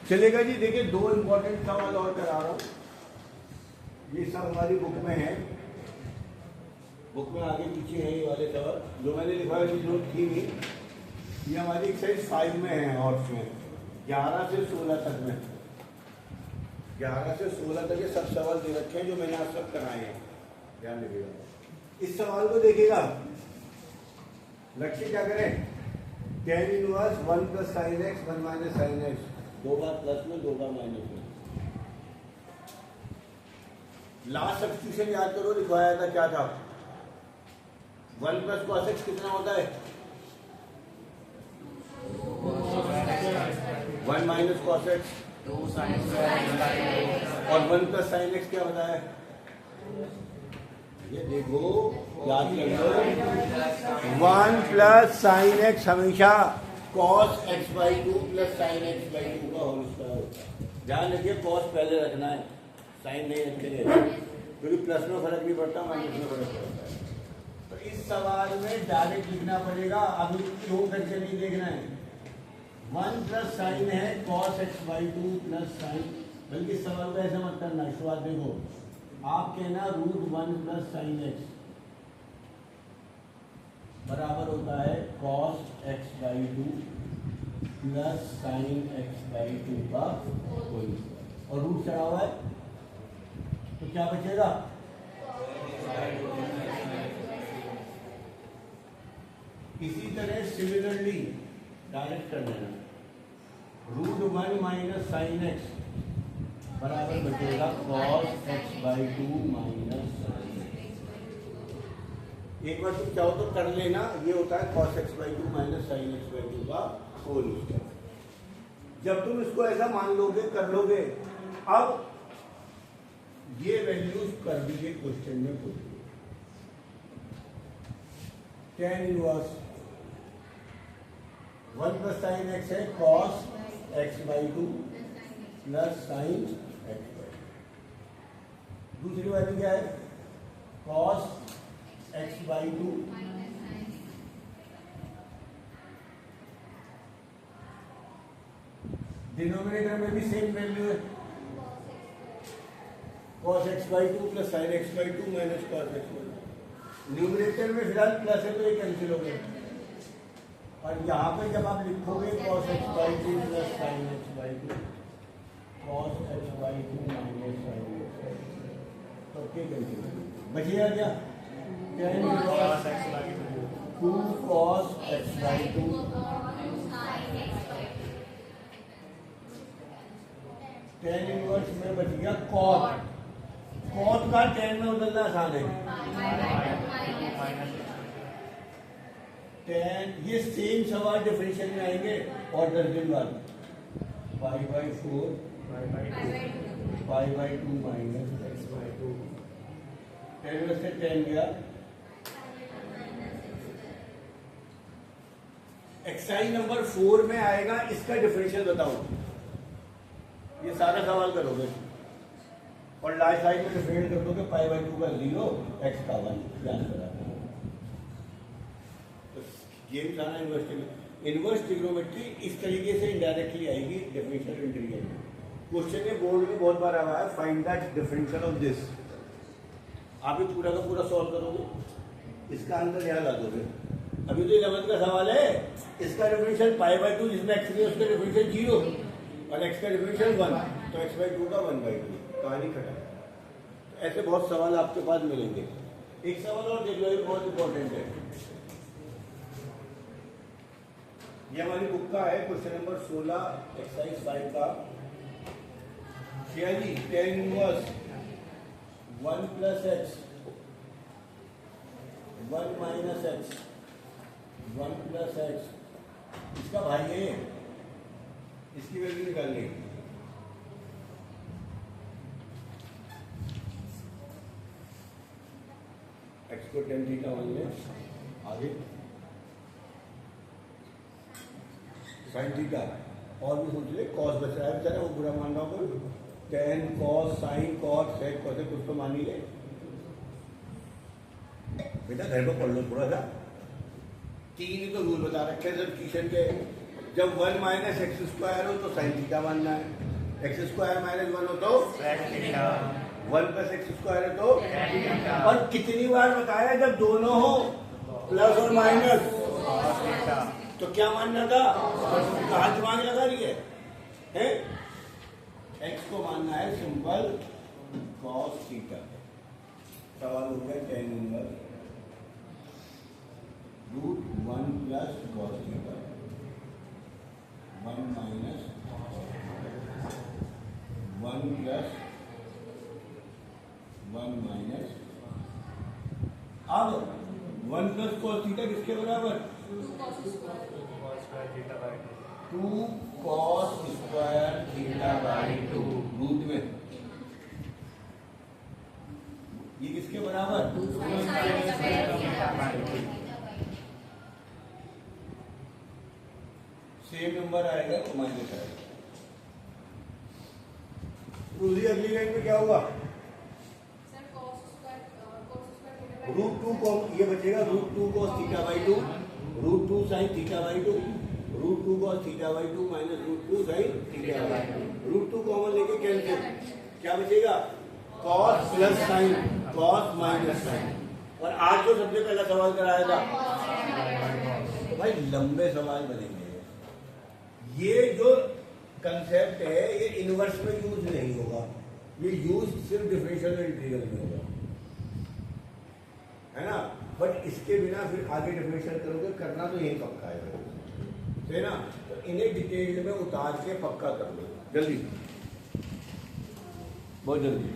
चलेगा जी। देखिए दो इंपॉर्टेंट सवाल और करा रहा हूँ, ये सब हमारी बुक में है, बुक में आगे पीछे है ये वाले सवाल जो मैंने लिखवाया की जरूरत थी नहीं। ये हमारी एक्सरसाइज 5 में है और में 11 से 16 तक में, 11 से 16 तक ये सब सवाल दे रखे हैं जो मैंने आज सब कराए हैं, ध्यान रखिएगा। इस सवाल को देखिएगा, लक्ष्य क्या करें, tan inverse 1 plus sine x 1 minus sine x, दो बार प्लस में दो बार माइनस में। लास्ट सब्स्टिट्यूशन याद करो, लिखवाया था क्या था, 1 प्लस कॉस एक्स कितना होता है, 1 माइनस कॉस एक्स, और 1 प्लस साइन एक्स क्या होता है, ये देखो याद कर लो, 1 प्लस साइन एक्स हमेशा cos x by 2 plus sine x by 2 का होल स्क्वायर होता है। ध्यान रखिए कॉस पहले रखना है, साइन नहीं रखेंगे क्योंकि प्लस में फर्क नहीं पड़ता, माइनस में फर्क पड़ता है। तो इस सवाल में डायरेक्ट लिखना पड़ेगा, अभी दो करके नहीं देखना है। 1 प्लस साइन है cos x by 2 plus sign, बल्कि सवाल को ऐसा मत करना, इस बात देखो आप कहना √1 प्लस साइन एक्स बराबर होता है cos x by 2 plus sine x by 2 का होल स्क्वायर, और रूट चढ़ा हुआ है तो क्या बचेगा, इसी तरह सिमिलरली डायरेक्ट कर देना, √1 माइनस साइन एक्स बराबर बचेगा cos x by 2 minus sine x. एक बार तुम चाहो तो कर लेना, ये होता है cos x by 2 minus sign x by 2 का होल स्क्वायर। जब तुम इसको ऐसा मान लोगे, कर लोगे, अब ये वैल्यूज कर दीजिए क्वेश्चन में put, tan inverse 1 plus sine x है cos x by 2 plus sine x by 2, दूसरी वैल्यू क्या है कॉस एक्स बाई 2 डिनोमिनेटर में भी सेम वैल्यू है cos x by 2 plus sine x by 2 minus cos x by 2। Numerator में फिलहाल plus है तो ये कैंसिल हो गया, और यहाँ पे जब आप लिखोगे cos x by 2 plus sine x by 2 cos x by 2 minus sign x by 2, तो क्या कैंसिल बचेगा क्या, tan inverse 2 cos x by 2 tan inverse में बच गया कॉट, कॉट का tan में बदलना आसान है, tan ये सेम सवाल डिफरेंशियल में आएंगे और 10 दिन बाद pi by 4 pi by 2 minus x by 2, tan में से tan गया, एक्सरसाइज नंबर 4 में आएगा, इसका डिफरेंशियल बताओ, ये सारा सवाल करोगे और लास्ट साइड में डिफरेंशियल कर दोगे, पाई बाई 2 का 0 एक्स का 1, याद करा। तो गेम जाना इनवर्स ट्रिग्नोमेट्री इस तरीके से इनडायरेक्टली आएगी डिफरेंशियल इंटीग्रल में। क्वेश्चन ये बोर्ड में बहुत बार आया है, find the differential of this, आप ये पूरा का पूरा सॉल्व करोगे, इसका आंसर यहाँ ला दोगे। अभी तो 11 का सवाल है, इसका डिफरेंशियल पाई बाई 2 जिसमें एक्स है उसका डिफरेंशियल 0 और एक्स का डिफरेंशियल 1, तो एक्स बाई 2 का 1 बाई 2, कहानी खत्म। तो ऐसे बहुत सवाल आपके पास मिलेंगे। एक सवाल और देख लो, ये बहुत इंपॉर्टेंट है, ये हमारी बुक का है, क्वेश्चन नंबर 16 एक्सरसाइज 5 का, क्या जी, tan inverse 1 plus x 1 minus x 1 plus x, इसका भाई है, इसकी वैल्यू निकालनी, एक्स को tan थीटा मान लें, आगे साइन थीटा, और भी सोच ले, कॉस बच रहा है बेचारा, वो बुरा मान रहा होगा, tan cos sine cos sec cos, कुछ तो मान ही ले बेटा, घर पर पढ़ लो थोड़ा सा, 3 ही तो रूल बता रखे हैं सर ट्यूशन के, जब 1 माइनस एक्स स्क्वायर हो तो साइन थीटा मानना है, एक्स स्क्वायर माइनस 1 हो तो 1 प्लस एक्स स्क्वायर है तो, और कितनी बार बताया जब दोनों हो प्लस और माइनस तो क्या मानना था, कहाँ दिमाग लगा रही है? एक्स को मानना है सिंपल कॉस थीटा। सवाल हो गया tan inverse √1 plus cos theta 1 minus 1 plus 1 minus, अब 1 प्लस कॉस थीटा किसके बराबर? 2 cos square theta by 2 root में, ये किसके बराबर? सेम नंबर आएगा तो माइनस आएगा। दूसरी अगली लाइन में क्या होगा? √2 को ये बचेगा √2 cos theta by 2, √2 sine theta by 2, √2 cos theta by 2 minus √2 sine theta by 2, √2 common लेके कैंसिल, क्या बचेगा? cos plus sine, cos minus sine. और आज जो सबसे पहला सवाल कराया था, तो भाई लंबे सवाल बनेंगे। ये जो कंसेप्ट है ये इनवर्स में यूज नहीं होगा, ये यूज सिर्फ डिफरेंशियल इंटीग्रल में होगा, है ना। बट इसके बिना फिर आगे डिफरेंशियल करोगे, करना तो यही पक्का है ना। तो इन्हें डिटेल में उतार के पक्का कर लो जल्दी, बहुत जल्दी।